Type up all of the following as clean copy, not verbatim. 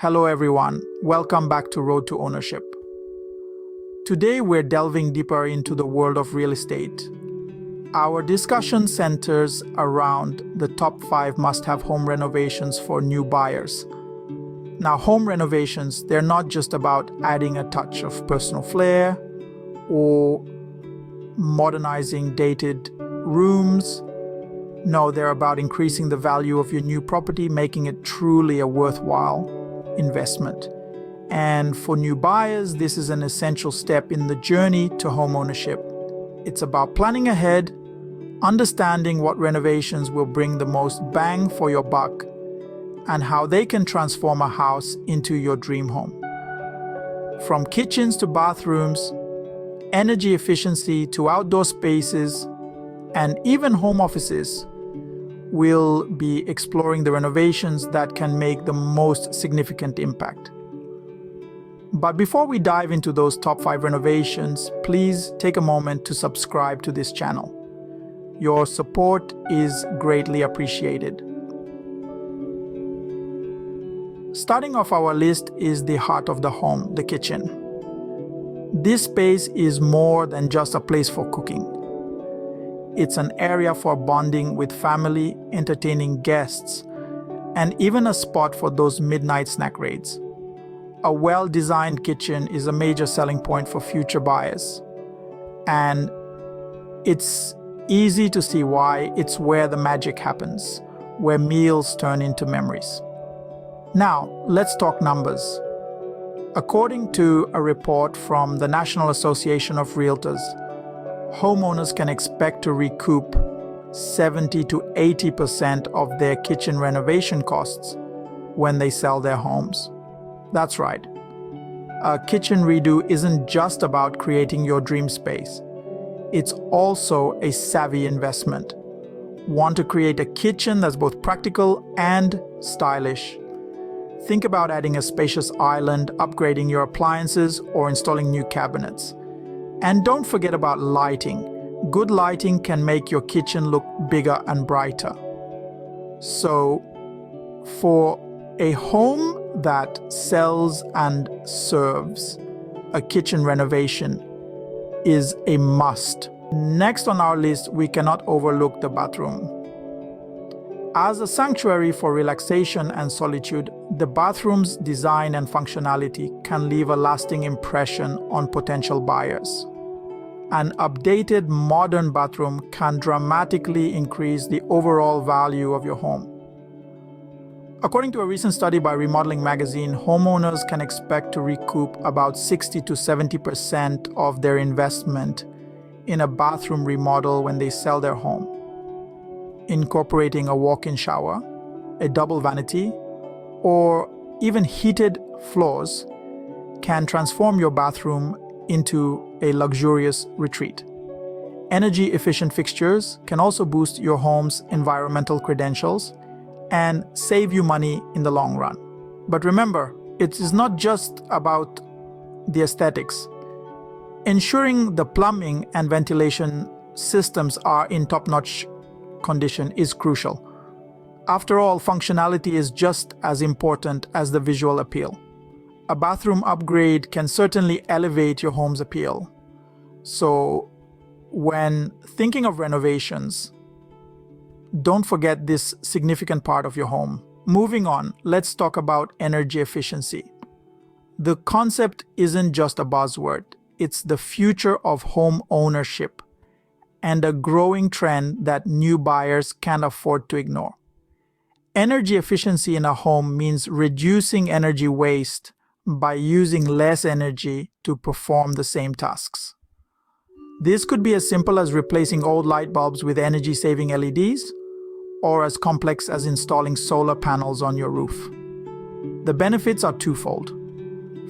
Hello everyone, welcome back to Road to Ownership. Today we're delving deeper into the world of real estate. Our discussion centers around the top 5 must-have home renovations for new buyers. Now, home renovations, they're not just about adding a touch of personal flair or modernizing dated rooms. No, they're about increasing the value of your new property, making it truly a worthwhile investment. And for new buyers, this is an essential step in the journey to home ownership. It's about planning ahead, understanding what renovations will bring the most bang for your buck, and how they can transform a house into your dream home. From kitchens to bathrooms, energy efficiency to outdoor spaces, and even home offices, we'll be exploring the renovations that can make the most significant impact. But before we dive into those top 5 renovations, please take a moment to subscribe to this channel. Your support is greatly appreciated. Starting off our list is the heart of the home, the kitchen. This space is more than just a place for cooking. It's an area for bonding with family, entertaining guests, and even a spot for those midnight snack raids. A well-designed kitchen is a major selling point for future buyers. And it's easy to see why. It's where the magic happens, where meals turn into memories. Now, let's talk numbers. According to a report from the National Association of Realtors, homeowners can expect to recoup 70 to 80% of their kitchen renovation costs when they sell their homes. That's right. A kitchen redo isn't just about creating your dream space. It's also a savvy investment. Want to create a kitchen that's both practical and stylish? Think about adding a spacious island, upgrading your appliances, or installing new cabinets. And don't forget about lighting. Good lighting can make your kitchen look bigger and brighter. So, for a home that sells and serves, a kitchen renovation is a must. Next on our list, we cannot overlook the bathroom. As a sanctuary for relaxation and solitude, the bathroom's design and functionality can leave a lasting impression on potential buyers. An updated modern bathroom can dramatically increase the overall value of your home. According to a recent study by Remodeling Magazine, homeowners can expect to recoup about 60 to 70% of their investment in a bathroom remodel when they sell their home. Incorporating a walk-in shower, a double vanity, or even heated floors can transform your bathroom into a luxurious retreat. Energy-efficient fixtures can also boost your home's environmental credentials and save you money in the long run. But remember, it is not just about the aesthetics. Ensuring the plumbing and ventilation systems are in top-notch condition is crucial. After all, functionality is just as important as the visual appeal. A bathroom upgrade can certainly elevate your home's appeal. So, when thinking of renovations, don't forget this significant part of your home. Moving on, let's talk about energy efficiency. The concept isn't just a buzzword, it's the future of home ownership and a growing trend that new buyers can't afford to ignore. Energy efficiency in a home means reducing energy waste by using less energy to perform the same tasks. This could be as simple as replacing old light bulbs with energy-saving LEDs, or as complex as installing solar panels on your roof. The benefits are twofold.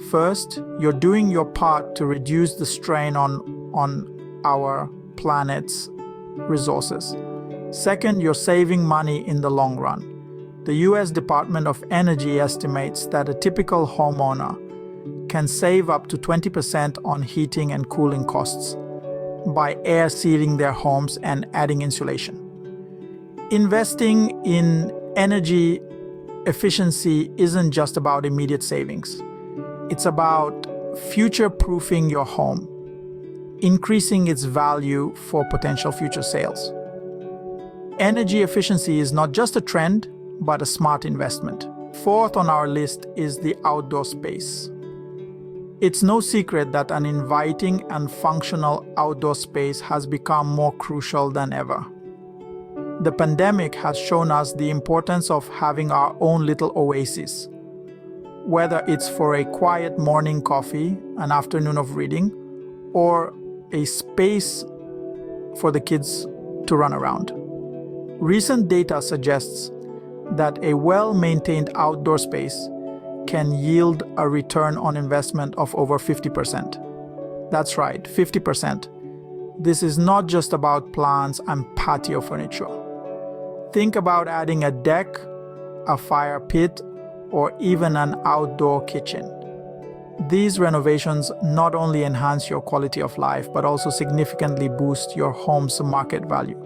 First, you're doing your part to reduce the strain on our planet's resources. Second, you're saving money in the long run. The US Department of Energy estimates that a typical homeowner can save up to 20% on heating and cooling costs by air sealing their homes and adding insulation. Investing in energy efficiency isn't just about immediate savings. It's about future-proofing your home, increasing its value for potential future sales. Energy efficiency is not just a trend, but a smart investment. Fourth on our list is the outdoor space. It's no secret that an inviting and functional outdoor space has become more crucial than ever. The pandemic has shown us the importance of having our own little oasis. Whether it's for a quiet morning coffee, an afternoon of reading, or a space for the kids to run around. Recent data suggests that a well-maintained outdoor space can yield a return on investment of over 50%. That's right, 50%. This is not just about plants and patio furniture. Think about adding a deck, a fire pit, or even an outdoor kitchen. These renovations not only enhance your quality of life, but also significantly boost your home's market value.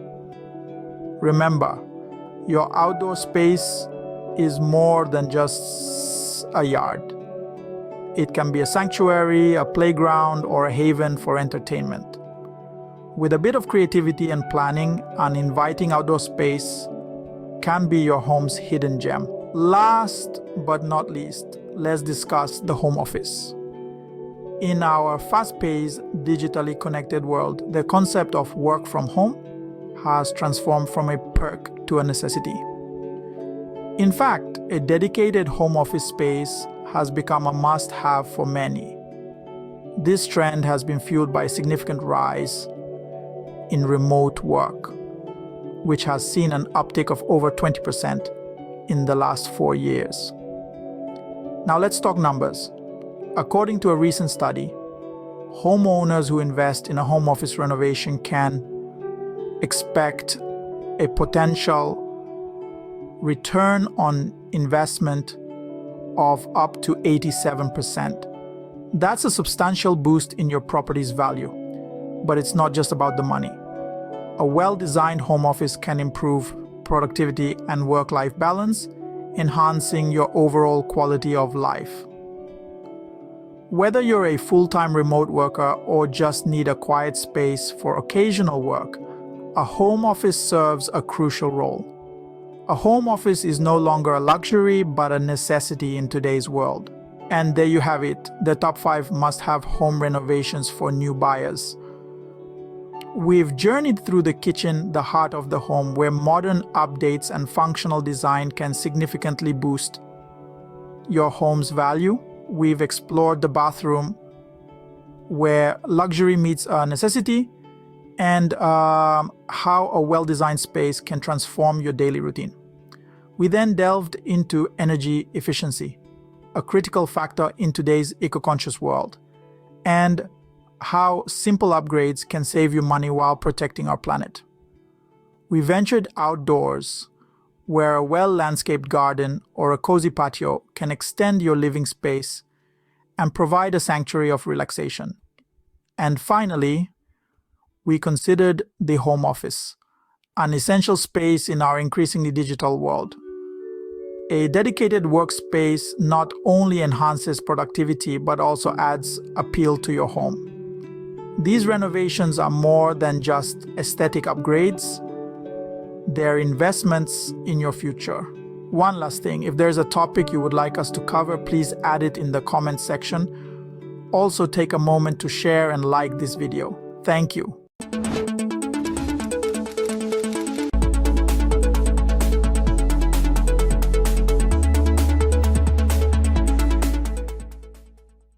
Remember, your outdoor space is more than just a yard. It can be a sanctuary, a playground, or a haven for entertainment. With a bit of creativity and planning, an inviting outdoor space can be your home's hidden gem. Last but not least, let's discuss the home office. In our fast-paced, digitally connected world, the concept of work from home has transformed from a perk to a necessity. In fact, a dedicated home office space has become a must-have for many. This trend has been fueled by a significant rise in remote work, which has seen an uptick of over 20% in the last 4 years. Now let's talk numbers. According to a recent study, homeowners who invest in a home office renovation can expect a potential return on investment of up to 87%. That's a substantial boost in your property's value, but it's not just about the money. A well-designed home office can improve productivity and work-life balance, enhancing your overall quality of life. Whether you're a full-time remote worker or just need a quiet space for occasional work, a home office serves a crucial role. A home office is no longer a luxury, but a necessity in today's world. And there you have it, the top 5 must-have home renovations for new buyers. We've journeyed through the kitchen, the heart of the home, where modern updates and functional design can significantly boost your home's value. We've explored the bathroom, where luxury meets a necessity, and how a well-designed space can transform your daily routine. We then delved into energy efficiency, a critical factor in today's eco-conscious world, and how simple upgrades can save you money while protecting our planet. We ventured outdoors, where a well-landscaped garden or a cozy patio can extend your living space and provide a sanctuary of relaxation. And finally, we considered the home office, an essential space in our increasingly digital world. A dedicated workspace not only enhances productivity but also adds appeal to your home. These renovations are more than just aesthetic upgrades. They're investments in your future. One last thing, if there's a topic you would like us to cover, please add it in the comments section. Also take a moment to share and like this video. Thank you.